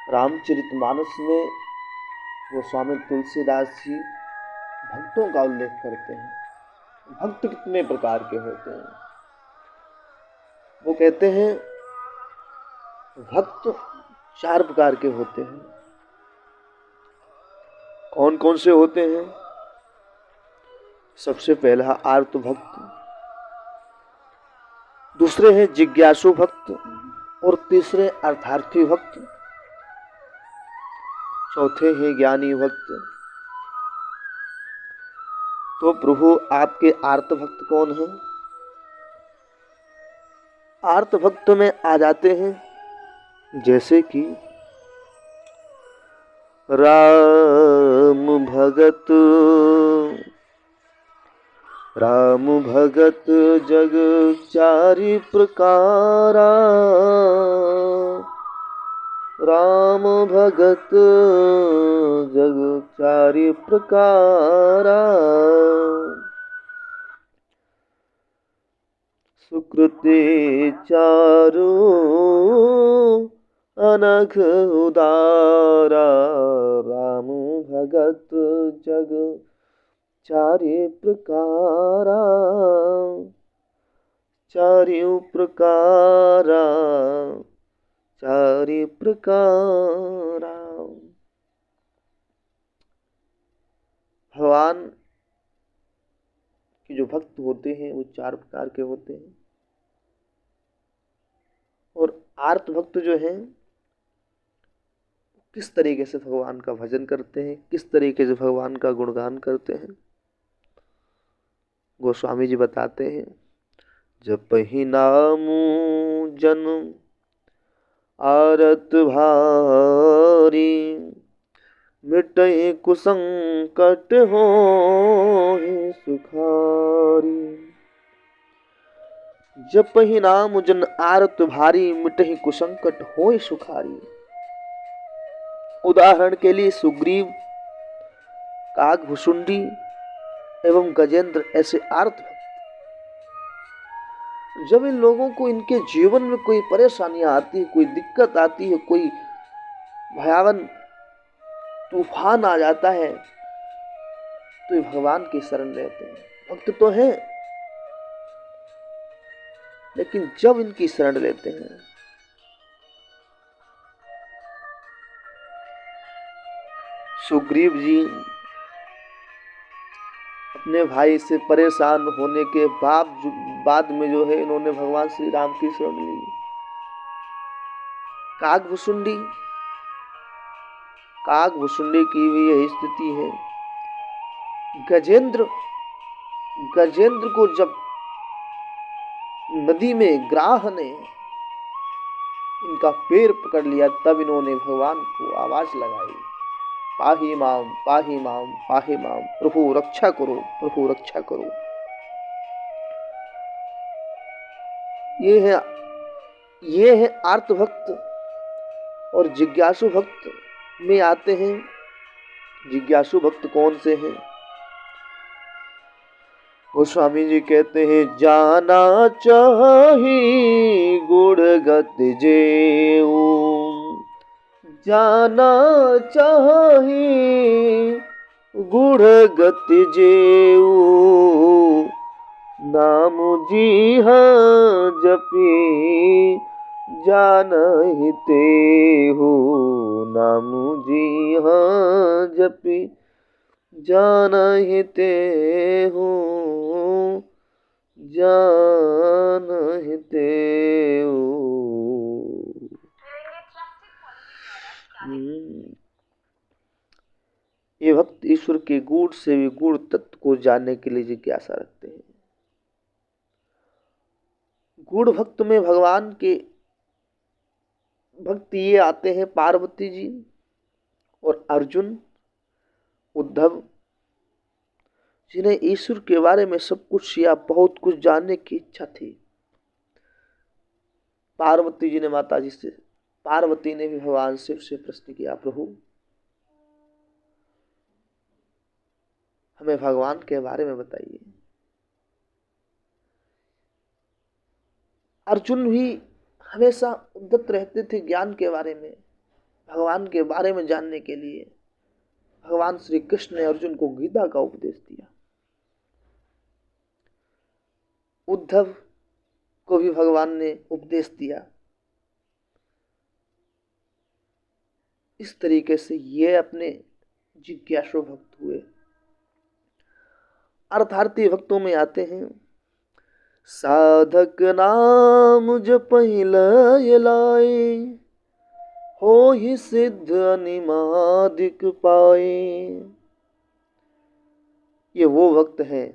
रामचरितमानस में गोस्वामी तुलसीदास जी भक्तों का उल्लेख करते हैं। भक्त कितने प्रकार के होते हैं? वो कहते हैं भक्त 4 प्रकार के होते हैं। कौन कौन से होते हैं? सबसे पहला आर्त भक्त, दूसरे हैं जिज्ञासु भक्त, और तीसरे अर्थार्थी भक्त, चौथे हैं ज्ञानी भक्त। तो प्रभु आपके आर्त भक्त कौन हैं? आर्त भक्त में आ जाते हैं जैसे कि राम भगत, राम भगत जग चारि प्रकारा, राम भगत जग चारि प्रकारा, सुकृते चारु अनघ उदारा, राम भगत जग चारि प्रकारा, चारियों प्रकारा, चारि प्रकारा। भगवान के जो भक्त होते हैं वो 4 प्रकार के होते हैं। और आर्त भक्त जो हैं किस तरीके से भगवान का भजन करते हैं, किस तरीके से भगवान का गुणगान करते हैं, गोस्वामी जी बताते हैं। जपहि नामु जन आरत भारी, मिटहि कुसंकट होहि सुखारी। जपहि नाम जन आरत भारी, मिटहि कुसंकट होहि सुखारी। उदाहरण के लिए सुग्रीव, काकभुसुंडी एवं गजेंद्र ऐसे आर्त भक्त, जब इन लोगों को इनके जीवन में कोई परेशानियां आती है, कोई दिक्कत आती है, कोई भयावन तूफान आ जाता है, तो ये भगवान की शरण लेते हैं। भक्त तो हैं, लेकिन जब इनकी शरण लेते हैं, सुग्रीव जी अपने भाई से परेशान होने के बाद में जो है इन्होंने भगवान श्री राम की शरण ली। काकभुसुंडी की भी यही स्थिति है। गजेंद्र को जब नदी में ग्राह ने इनका पैर पकड़ लिया, तब इन्होंने भगवान को आवाज लगाई, पाहि माम पाहि माम पाहि माम, प्रभु रक्षा करो, प्रभु रक्षा करो। ये है आर्त भक्त। और जिज्ञासु भक्त में आते हैं। जिज्ञासु भक्त कौन से हैं? गोस्वामी जी कहते हैं, जाना चाही गुण गति जेऊ, जाना चाही गुण गति जेऊ, नाम जी जपी जानहि तेहु, नाम जी जपी जानहि तेहु, जानहि तेहु। ये भक्त ईश्वर के गूढ़ से भी गूढ़ तत्व को जानने के लिए जिज्ञासा रखते हैं। गूढ़ भक्त में भगवान के भक्त ये आते हैं, पार्वती जी और अर्जुन, उद्धव, जिन्हें ईश्वर के बारे में सब कुछ या बहुत कुछ जानने की इच्छा थी। पार्वती जी ने माता जी से, पार्वती ने भी भगवान शिव से प्रश्न किया, प्रभु हमें भगवान के बारे में बताइए। अर्जुन भी हमेशा उद्यत रहते थे ज्ञान के बारे में, भगवान के बारे में जानने के लिए। भगवान श्री कृष्ण ने अर्जुन को गीता का उपदेश दिया। उद्धव को भी भगवान ने उपदेश दिया। इस तरीके से ये अपने जिज्ञासु भक्त हुए। अर्थार्थी भक्तों में आते हैं, साधक नाम जपहि लय लाए, हो ही सिद्ध अनिमादिक पाए। ये वो भक्त हैं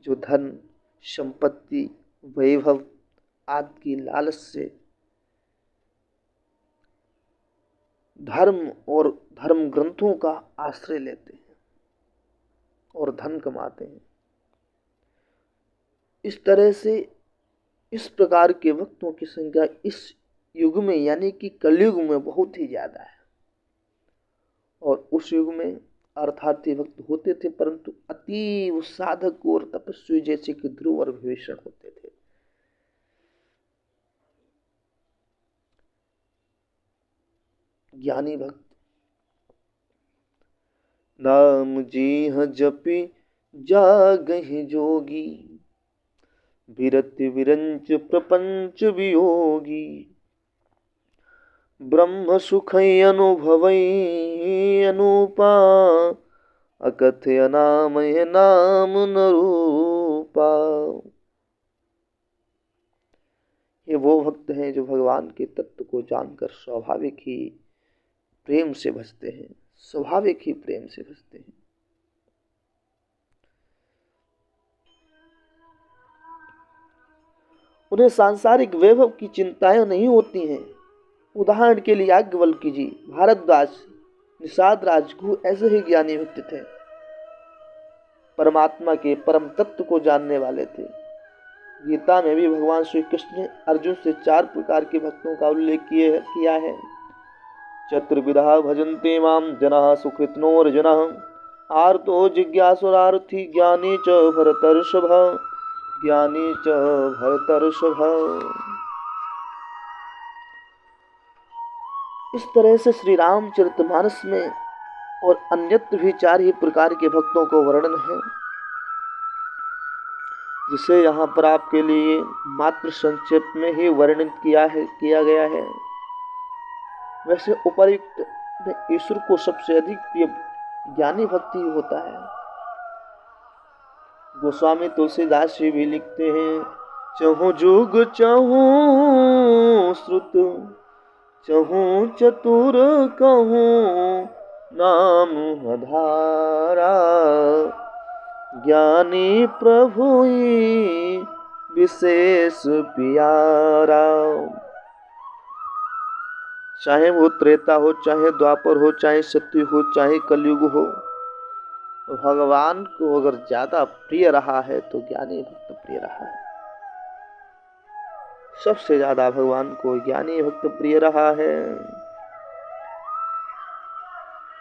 जो धन, संपत्ति, वैभव आदि की लालच से धर्म और धर्म ग्रंथों का आश्रय लेते हैं और धन कमाते हैं। इस तरह से इस प्रकार के भक्तों की संख्या इस युग में यानी कि कलयुग में बहुत ही ज्यादा है। और उस युग में अर्थार्थी भक्त होते थे, परंतु अतीव साधक और तपस्वी जैसे कि ध्रुव और विभीषण होते थे। ज्ञानी भक्त नाम जी जपि जागहि जोगी, विरति विरंच प्रपंच वियोगी, ब्रह्म सुखै अनुभवै अनुपा, अकथय नामय नाम न रूपा। ये वो भक्त हैं जो भगवान के तत्व को जानकर स्वाभाविक ही प्रेम से भजते हैं, स्वाभाविक ही प्रेम से भजते हैं। उन्हें सांसारिक वैभव की चिंताएं नहीं होती हैं। उदाहरण के लिए याज्ञवल्क्य जी, भारद्वाज, निषाद राजगुरु ऐसे ही ज्ञानी भक्त थे, परमात्मा के परम तत्व को जानने वाले थे। गीता में भी भगवान श्री कृष्ण ने अर्जुन से 4 प्रकार के भक्तों का उल्लेख किया है। चतुर्विधा भजन्ते मां जनाः सुकृत्नोऽर्जुनः, आर्तो जिज्ञासुरार्थी ज्ञानी च भरतर्षभ, ज्ञानी च भरतर्षभ। इस तरह से श्री रामचरितमानस में और अन्यत्र भी 4 ही प्रकार के भक्तों को वर्णन है, जिसे यहाँ पर आपके लिए मात्र संक्षेप में ही वर्णित किया गया है। वैसे उपर्युक्त में ईश्वर को सबसे अधिक प्रिय ज्ञानी भक्ति होता है। गोस्वामी तुलसीदास जी भी लिखते हैं, चहु जुग चहु श्रुत, चहु चतुर कहूँ नाम आधारा, ज्ञानी प्रभु विशेष प्यारा। चाहे वो त्रेता हो, चाहे द्वापर हो, चाहे सत्य हो, चाहे कलयुग हो, भगवान को अगर ज्यादा प्रिय रहा है तो ज्ञानी भक्त प्रिय रहा है। सबसे ज्यादा भगवान को ज्ञानी भक्त प्रिय रहा है।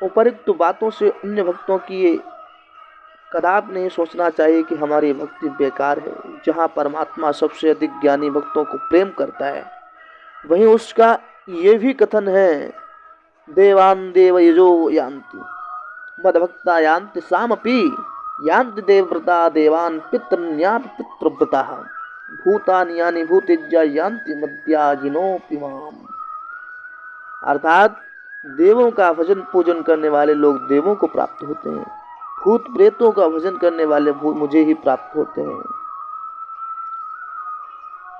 उपरोक्त बातों से अन्य भक्तों की कदापि नहीं सोचना चाहिए कि हमारी भक्ति बेकार है। जहाँ परमात्मा सबसे अधिक ज्ञानी भक्तों को प्रेम करता है, वहीं उसका ये भी कथन है, देवान देव यजो यान्ति मद्भक्ता यान्ति सामपि, यान्ति देवव्रता देवान पितृन्यापि पितृव्रताः, भूतानि यानि भूतेज्या यान्ति मद्याजिनोऽपि माम्। अर्थात देवों का भजन पूजन करने वाले लोग देवों को प्राप्त होते हैं, भूत प्रेतों का भजन करने वाले भूत मुझे ही प्राप्त होते हैं।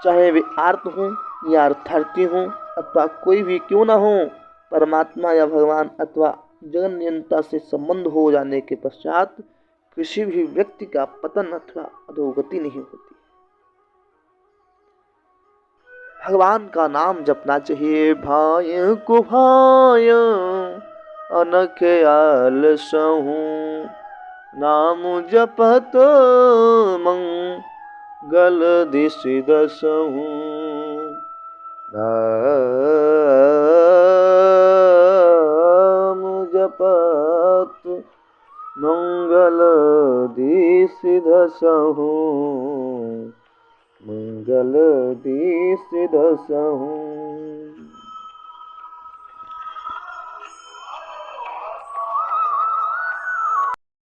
चाहे वे आर्त हों या अर्थार्थी हों अथवा कोई भी क्यों ना हो, परमात्मा या भगवान अथवा जगन नियंता से संबंध हो जाने के पश्चात किसी भी व्यक्ति का पतन अथवा अधोगति नहीं होती। भगवान का नाम जपना चाहिए। भाय को भाय अनख आलसहु, नाम जपत मंगल दिसि दसहु, नाम जपत मंगल दिसि दसहु, मंगल जल्दी से दसहूँ।